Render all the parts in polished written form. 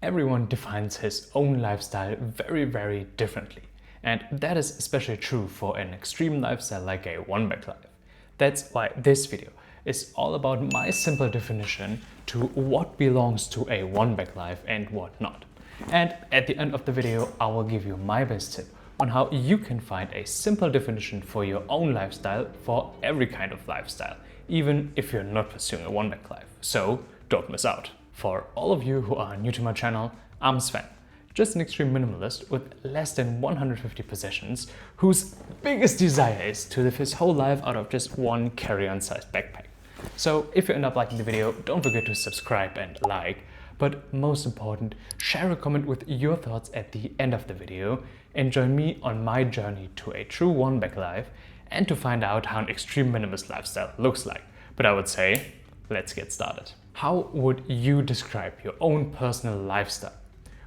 Everyone defines his own lifestyle very differently. And that is especially true for an extreme lifestyle like a one-bag life. That's why this video is all about my simple definition to what belongs to a one-bag life and what not. And at the end of the video, I will give you my best tip on how you can find a simple definition for your own lifestyle for every kind of lifestyle, even if you're not pursuing a one-bag life. So don't miss out. For all of you who are new to my channel, I'm Sven, just an extreme minimalist with less than 150 possessions, whose biggest desire is to live his whole life out of just one carry-on sized backpack. So if you end up liking the video, don't forget to subscribe and like, but most important, share a comment with your thoughts at the end of the video and join me on my journey to a true one-bag life and to find out how an extreme minimalist lifestyle looks like. But I would say, let's get started. How would you describe your own personal lifestyle?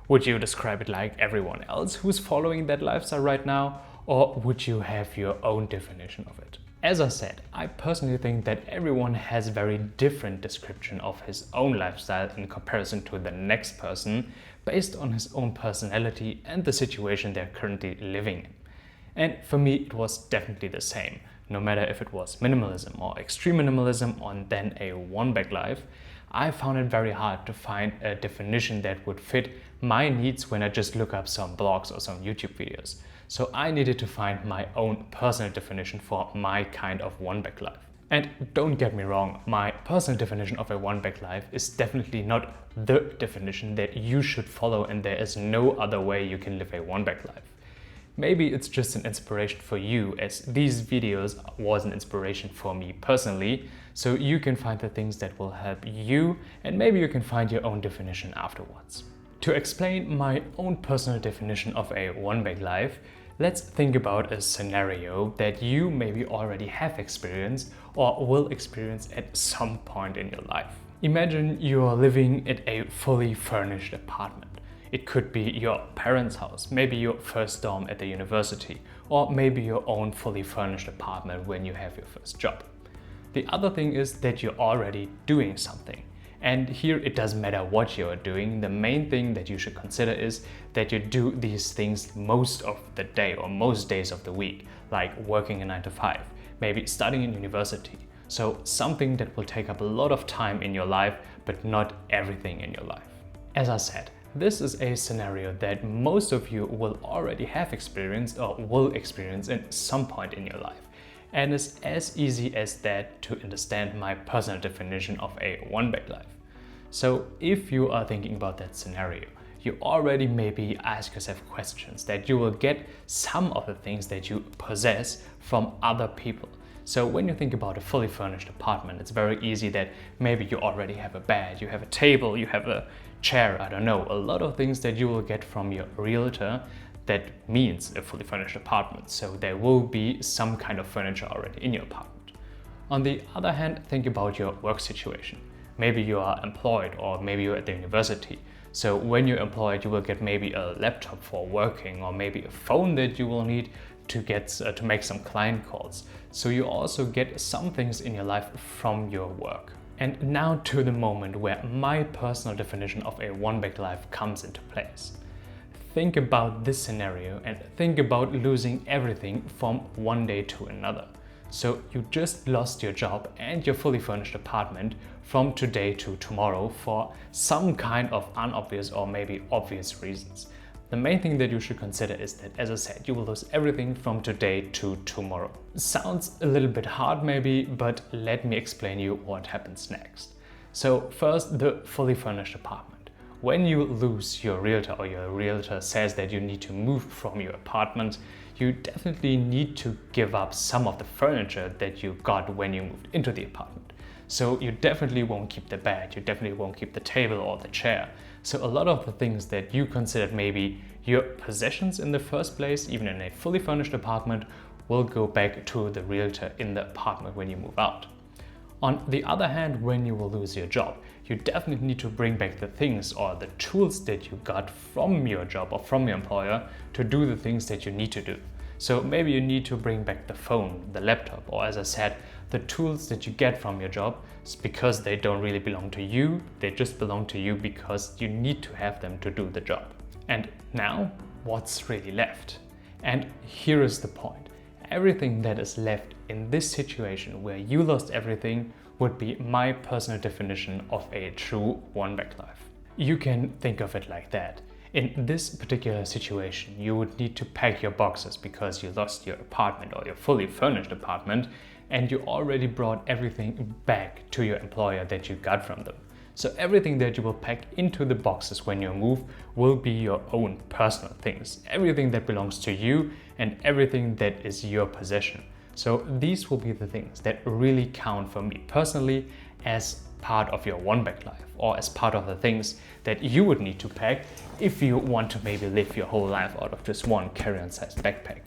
Would you describe it like everyone else who's following that lifestyle right now, or would you have your own definition of it? As I said, I personally think that everyone has a very different description of his own lifestyle in comparison to the next person based on his own personality and the situation they're currently living in. And for me, it was definitely the same. No matter if it was minimalism or extreme minimalism or then a one-bag life, I found it very hard to find a definition that would fit my needs when I just look up some blogs or some YouTube videos. So I needed to find my own personal definition for my kind of one-bag life. And don't get me wrong, my personal definition of a one-bag life is definitely not the definition that you should follow, and there is no other way you can live a one-bag life. Maybe it's just an inspiration for you, as these videos was an inspiration for me personally, so you can find the things that will help you, and maybe you can find your own definition afterwards. To explain my own personal definition of a one-bag life, let's think about a scenario that you maybe already have experienced or will experience at some point in your life. Imagine you're living at a fully furnished apartment. It could be your parents' house, maybe your first dorm at the university, or maybe your own fully furnished apartment when you have your first job. The other thing is that you're already doing something. And here it doesn't matter what you're doing, the main thing that you should consider is that you do these things most of the day or most days of the week, like working a 9 to 5, maybe studying in university. So something that will take up a lot of time in your life, but not everything in your life. As I said, this is a scenario that most of you will already have experienced or will experience at some point in your life. And it's as easy as that to understand my personal definition of a one-bag life. So if you are thinking about that scenario, you already maybe ask yourself questions that you will get some of the things that you possess from other people. So when you think about a fully furnished apartment, it's very easy that maybe you already have a bed, you have a table, you have a chair, I don't know, a lot of things that you will get from your realtor. That means a fully furnished apartment, so there will be some kind of furniture already in your apartment. On the other hand, think about your work situation. Maybe you are employed or maybe you're at the university. So when you're employed, you will get maybe a laptop for working or maybe a phone that you will need to make some client calls. So you also get some things in your life from your work. And now to the moment where my personal definition of a one-bag life comes into place. Think about this scenario and think about losing everything from one day to another. So you just lost your job and your fully furnished apartment from today to tomorrow for some kind of unobvious or maybe obvious reasons. The main thing that you should consider is that, as I said, you will lose everything from today to tomorrow. Sounds a little bit hard maybe, but let me explain you what happens next. So first, the fully furnished apartment. When you lose your realtor or your realtor says that you need to move from your apartment, you definitely need to give up some of the furniture that you got when you moved into the apartment. So you definitely won't keep the bed, you definitely won't keep the table or the chair. So a lot of the things that you considered maybe your possessions in the first place, even in a fully furnished apartment, will go back to the realtor in the apartment when you move out. On the other hand, when you will lose your job, you definitely need to bring back the things or the tools that you got from your job or from your employer to do the things that you need to do. So maybe you need to bring back the phone, the laptop, or as I said, the tools that you get from your job, because they don't really belong to you, they just belong to you because you need to have them to do the job. And now, what's really left? And here is the point. Everything that is left in this situation where you lost everything would be my personal definition of a true one-bag life. You can think of it like that. In this particular situation, you would need to pack your boxes because you lost your apartment or your fully furnished apartment, and you already brought everything back to your employer that you got from them. So everything that you will pack into the boxes when you move will be your own personal things, everything that belongs to you and everything that is your possession. So these will be the things that really count for me personally as part of your one-bag life, or as part of the things that you would need to pack if you want to maybe live your whole life out of just one carry-on sized backpack.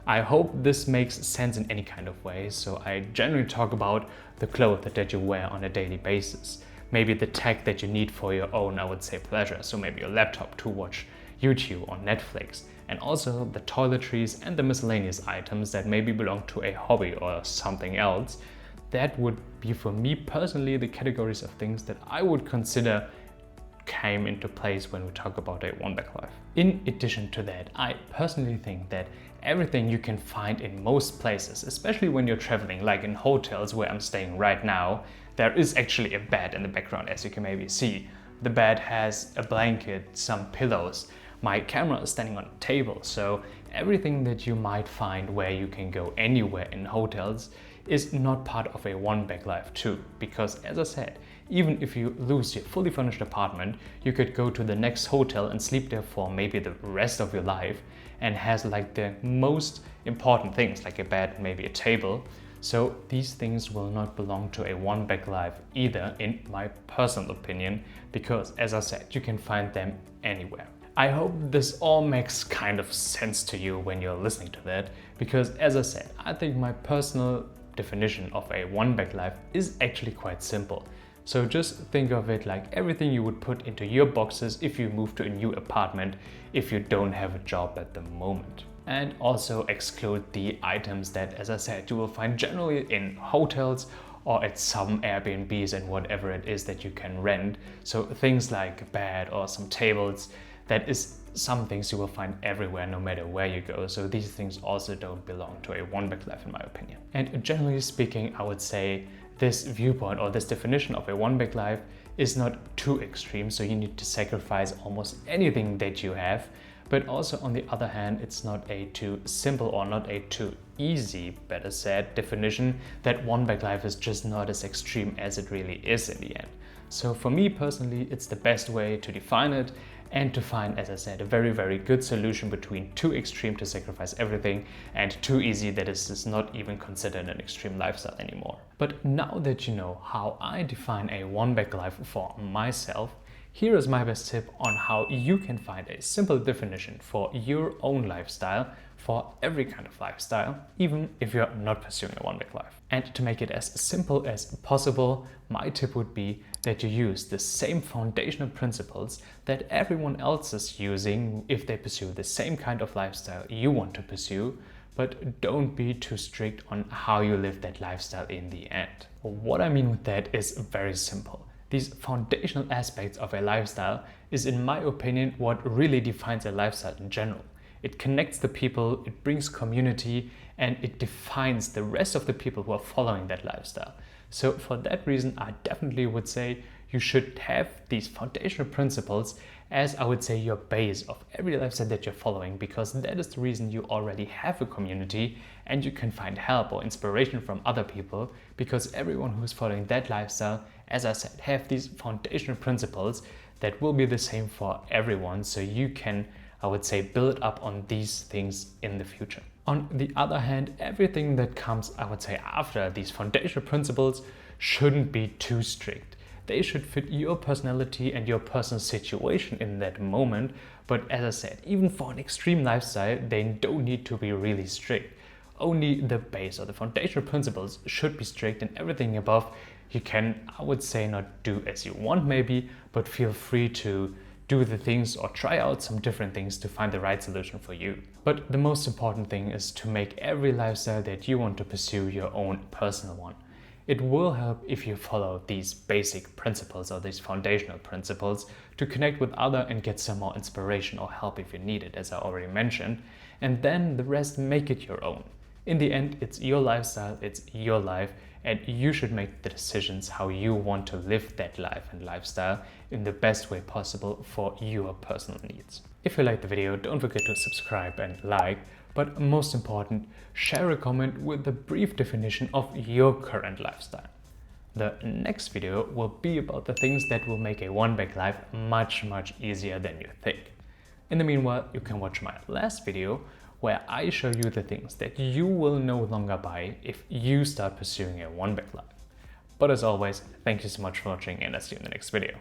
I hope this makes sense in any kind of way. So I generally talk about the clothes that you wear on a daily basis, maybe the tech that you need for your own, I would say, pleasure, so maybe your laptop to watch YouTube or Netflix, and also the toiletries and the miscellaneous items that maybe belong to a hobby or something else. That would be, for me personally, the categories of things that I would consider came into place when we talk about a one-bag life. In addition to that, I personally think that everything you can find in most places, especially when you're traveling, like in hotels where I'm staying right now, there is actually a bed in the background, as you can maybe see. The bed has a blanket, some pillows. My camera is standing on a table, so everything that you might find where you can go anywhere in hotels is not part of a one-bag life too. Because as I said, even if you lose your fully furnished apartment, you could go to the next hotel and sleep there for maybe the rest of your life, and has like the most important things like a bed, maybe a table. So these things will not belong to a one-bag life either, in my personal opinion, because as I said, you can find them anywhere. I hope this all makes kind of sense to you when you're listening to that, because as I said, I think my personal definition of a one-bag life is actually quite simple. So just think of it like everything you would put into your boxes if you move to a new apartment if you don't have a job at the moment. And also exclude the items that, as I said, you will find generally in hotels or at some Airbnbs and whatever it is that you can rent. So things like a bed or some tables, that is some things you will find everywhere no matter where you go. So these things also don't belong to a one-bag life in my opinion. And generally speaking, I would say this viewpoint or this definition of a one-bag life is not too extreme, so you need to sacrifice almost anything that you have. But also on the other hand, it's not a too simple or not a too easy, better said, definition that one-bag life is just not as extreme as it really is in the end. So for me personally, it's the best way to define it and to find, as I said, a very, very good solution between too extreme to sacrifice everything and too easy that is just not even considered an extreme lifestyle anymore. But now that you know how I define a one-bag life for myself, here is my best tip on how you can find a simple definition for your own lifestyle, for every kind of lifestyle, even if you're not pursuing a one-bag life. And to make it as simple as possible, my tip would be that you use the same foundational principles that everyone else is using if they pursue the same kind of lifestyle you want to pursue, but don't be too strict on how you live that lifestyle in the end. What I mean with that is very simple. These foundational aspects of a lifestyle is, in my opinion, what really defines a lifestyle in general. It connects the people, it brings community, and it defines the rest of the people who are following that lifestyle. So for that reason, I definitely would say you should have these foundational principles as, I would say, your base of every lifestyle that you're following, because that is the reason you already have a community and you can find help or inspiration from other people, because everyone who is following that lifestyle, as I said, have these foundational principles that will be the same for everyone. So you can, I would say, build up on these things in the future. On the other hand, everything that comes, I would say, after these foundational principles shouldn't be too strict. They should fit your personality and your personal situation in that moment. But as I said, even for an extreme lifestyle, they don't need to be really strict. Only the base or the foundational principles should be strict, and everything above you can, I would say, not do as you want maybe, but feel free to do the things or try out some different things to find the right solution for you. But the most important thing is to make every lifestyle that you want to pursue your own personal one. It will help if you follow these basic principles or these foundational principles to connect with others and get some more inspiration or help if you need it, as I already mentioned, and then the rest, make it your own. In the end, it's your lifestyle, it's your life, and you should make the decisions how you want to live that life and lifestyle in the best way possible for your personal needs. If you liked the video, don't forget to subscribe and like, but most important, share a comment with a brief definition of your current lifestyle. The next video will be about the things that will make a one-bag life much easier than you think. In the meanwhile, you can watch my last video where I show you the things that you will no longer buy if you start pursuing a one-bag life. But as always, thank you so much for watching, and I'll see you in the next video.